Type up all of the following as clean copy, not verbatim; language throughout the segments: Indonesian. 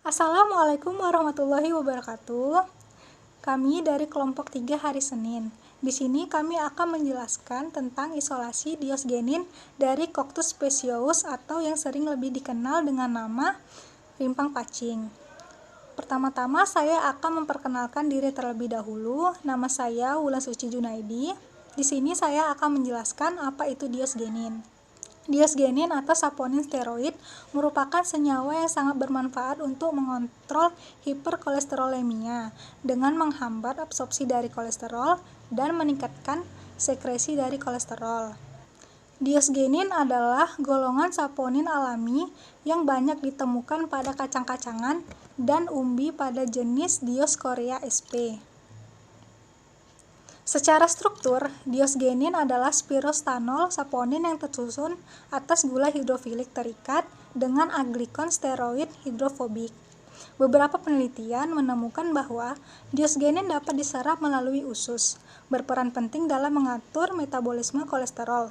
Assalamualaikum warahmatullahi wabarakatuh. Kami dari kelompok 3 hari Senin. Di sini kami akan menjelaskan tentang isolasi diosgenin dari Coctus speciosus atau yang sering lebih dikenal dengan nama rimpang pacing. Pertama-tama saya akan memperkenalkan diri terlebih dahulu. Nama saya Wulan Suci Junaidi. Di sini saya akan menjelaskan apa itu diosgenin. Diosgenin atau saponin steroid merupakan senyawa yang sangat bermanfaat untuk mengontrol hiperkolesterolemia dengan menghambat absorpsi dari kolesterol dan meningkatkan sekresi dari kolesterol. Diosgenin adalah golongan saponin alami yang banyak ditemukan pada kacang-kacangan dan umbi pada jenis Dioscorea sp. Secara struktur, diosgenin adalah spirostanol saponin yang tersusun atas gula hidrofilik terikat dengan aglikon steroid hidrofobik. Beberapa penelitian menemukan bahwa diosgenin dapat diserap melalui usus, berperan penting dalam mengatur metabolisme kolesterol,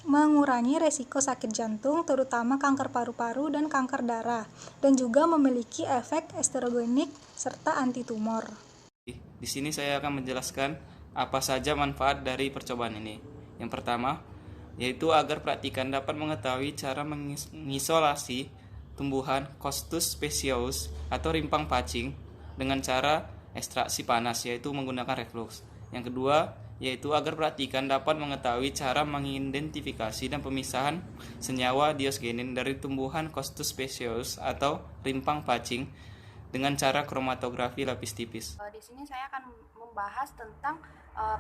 mengurangi resiko sakit jantung, terutama kanker paru-paru dan kanker darah, dan juga memiliki efek esterogenik serta antitumor. Di sini saya akan menjelaskan apa saja manfaat dari percobaan ini. Yang pertama, yaitu agar praktikan dapat mengetahui cara mengisolasi tumbuhan Coctus speciosus atau rimpang pacing dengan cara ekstraksi panas, yaitu menggunakan reflux. Yang kedua, yaitu agar praktikan dapat mengetahui cara mengidentifikasi dan pemisahan senyawa diosgenin dari tumbuhan Coctus speciosus atau rimpang pacing dengan cara kromatografi lapis tipis. Di sini saya akan membahas tentang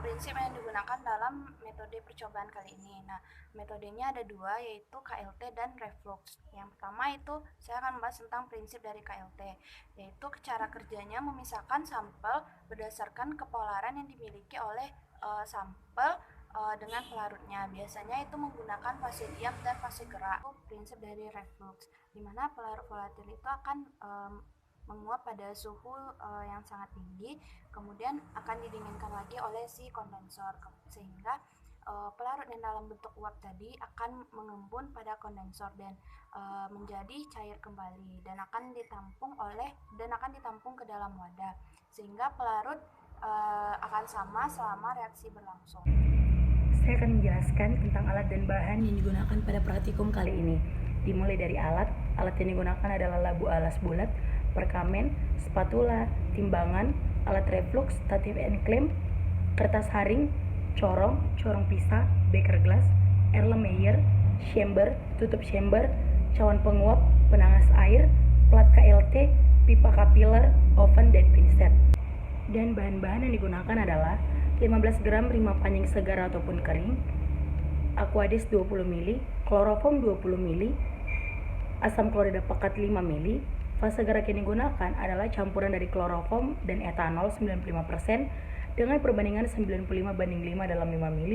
prinsip yang digunakan dalam metode percobaan kali ini. Nah, metodenya ada dua, yaitu KLT dan reflux. Yang pertama itu saya akan membahas tentang prinsip dari KLT, yaitu cara kerjanya memisahkan sampel berdasarkan kepolaran yang dimiliki oleh sampel dengan pelarutnya. Biasanya itu menggunakan fase diam dan fase gerak. Prinsip dari reflux, di mana pelarut volatil itu akan menguap pada suhu yang sangat tinggi, kemudian akan didinginkan lagi oleh si kondensor, sehingga pelarut yang dalam bentuk uap tadi akan mengembun pada kondensor dan menjadi cair kembali dan akan ditampung ke dalam wadah, sehingga pelarut akan sama selama reaksi berlangsung. Saya akan menjelaskan tentang alat dan bahan yang digunakan pada praktikum kali ini. Dimulai dari alat yang digunakan adalah labu alas bulat, perkamen, spatula, timbangan, alat reflux, statif and clamp, kertas haring, corong pisah, beker glass, Erlenmeyer, chamber, tutup chamber, cawan penguap, penangas air, plat KLT, pipa kapiler, oven, dan pinset. Dan bahan-bahan yang digunakan adalah 15 gram rimah panjang segar ataupun kering, Aquades 20 ml, kloroform 20 ml, asam klorida pekat 5 ml. Fase gerak yang digunakan adalah campuran dari kloroform dan etanol 95% dengan perbandingan 95:5 dalam 5 ml.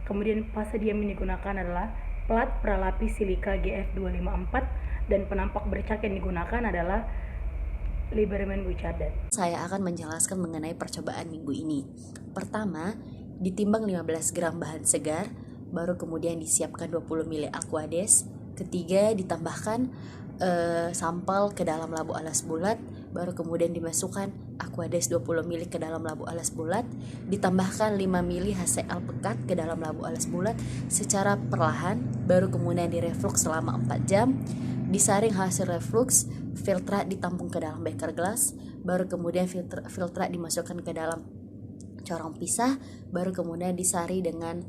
Kemudian fase diam yang digunakan adalah plat pralapis silika GF254 dan penampak bercak yang digunakan adalah Lieberman Buchardat. Saya akan menjelaskan mengenai percobaan minggu ini. Pertama, ditimbang 15 gram bahan segar, baru kemudian disiapkan 20 ml Aquades. Ketiga, ditambahkan sampel ke dalam labu alas bulat, baru kemudian dimasukkan Aquades 20 ml ke dalam labu alas bulat, ditambahkan 5 ml HCl pekat ke dalam labu alas bulat secara perlahan, baru kemudian direflux selama 4 jam. Disaring hasil reflux, filtrat ditampung ke dalam beker glass, baru kemudian filtrat dimasukkan ke dalam corong pisah, baru kemudian disari dengan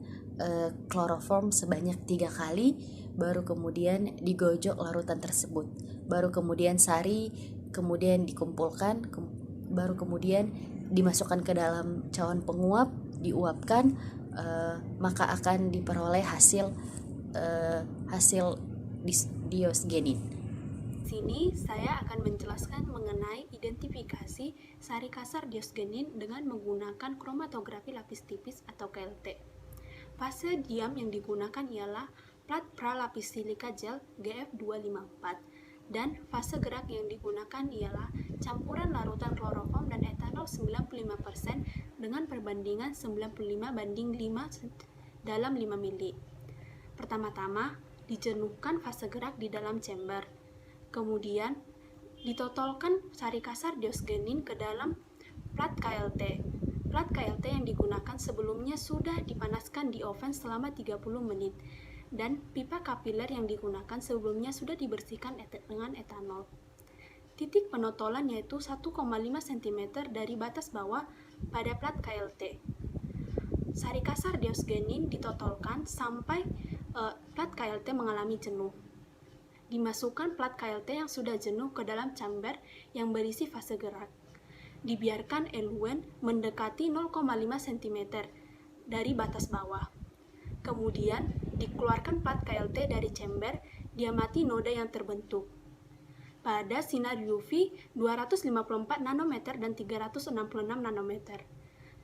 kloroform sebanyak 3 kali, baru kemudian digojok larutan tersebut, baru kemudian sari, kemudian dikumpulkan, baru kemudian dimasukkan ke dalam cawan penguap, diuapkan, maka akan diperoleh hasil diosgenin. Sini saya akan menjelaskan mengenai identifikasi sari kasar diosgenin dengan menggunakan kromatografi lapis tipis atau KLT. Fase diam yang digunakan ialah plat pralapis silika gel GF254 dan fase gerak yang digunakan ialah campuran larutan kloroform dan etanol 95% dengan perbandingan 95:5 dalam 5 ml. Pertama-tama, dijenuhkan fase gerak di dalam chamber. Kemudian Ditotolkan sari kasar diosgenin ke dalam plat KLT. Plat KLT yang digunakan sebelumnya sudah dipanaskan di oven selama 30 menit dan pipa kapiler yang digunakan sebelumnya sudah dibersihkan dengan etanol. Titik penotolan yaitu 1,5 cm dari batas bawah pada plat KLT. Sari kasar diosgenin ditotolkan sampai plat KLT mengalami jenuh. Dimasukkan plat KLT yang sudah jenuh ke dalam chamber yang berisi fase gerak. Dibiarkan eluen mendekati 0,5 cm dari batas bawah. Kemudian, dikeluarkan plat KLT dari chamber, diamati noda yang terbentuk. Pada sinar UV 254 nanometer dan 366 nanometer.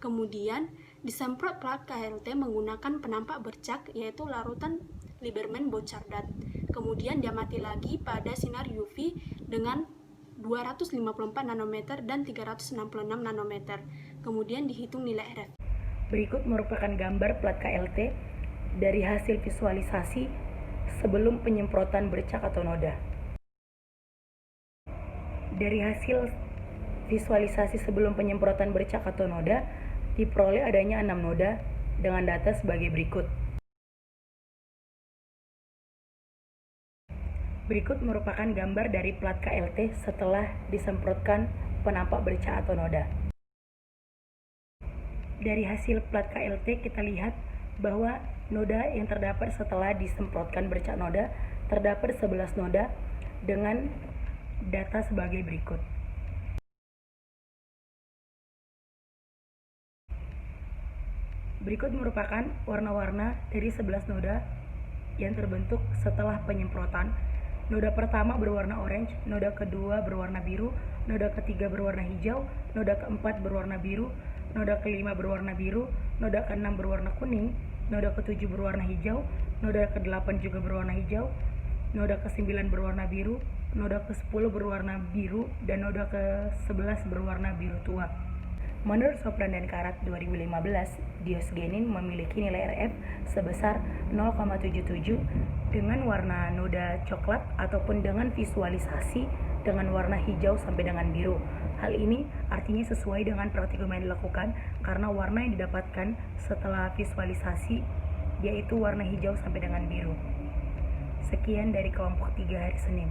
Kemudian, disemprot plat KLT menggunakan penampak bercak, yaitu larutan Liberman Bochardat. Kemudian diamati lagi pada sinar UV dengan 254 nanometer dan 366 nanometer. Kemudian dihitung nilai RF. Berikut merupakan gambar plat KLT dari hasil visualisasi sebelum penyemprotan bercak atau noda. Dari hasil visualisasi sebelum penyemprotan bercak atau noda, diperoleh adanya 6 noda dengan data sebagai berikut. Berikut merupakan gambar dari plat KLT setelah disemprotkan penampak bercak atau noda. Dari hasil plat KLT kita lihat bahwa noda yang terdapat setelah disemprotkan bercak noda terdapat 11 noda dengan data sebagai berikut. Berikut merupakan warna-warna dari 11 noda yang terbentuk setelah penyemprotan. Noda pertama berwarna orange, noda kedua berwarna biru, noda ketiga berwarna hijau, noda keempat berwarna biru, noda kelima berwarna biru, noda keenam berwarna kuning, noda ketujuh berwarna hijau, noda ke-8 juga berwarna hijau, noda ke-9 berwarna biru, noda ke-10 berwarna biru, dan noda ke-11 berwarna biru tua. Menurut Sopran dan Karat 2015, diosgenin memiliki nilai RF sebesar 0,77 dengan warna noda coklat ataupun dengan visualisasi dengan warna hijau sampai dengan biru. Hal ini artinya sesuai dengan praktikum yang dilakukan karena warna yang didapatkan setelah visualisasi yaitu warna hijau sampai dengan biru. Sekian dari kelompok 3 hari Senin.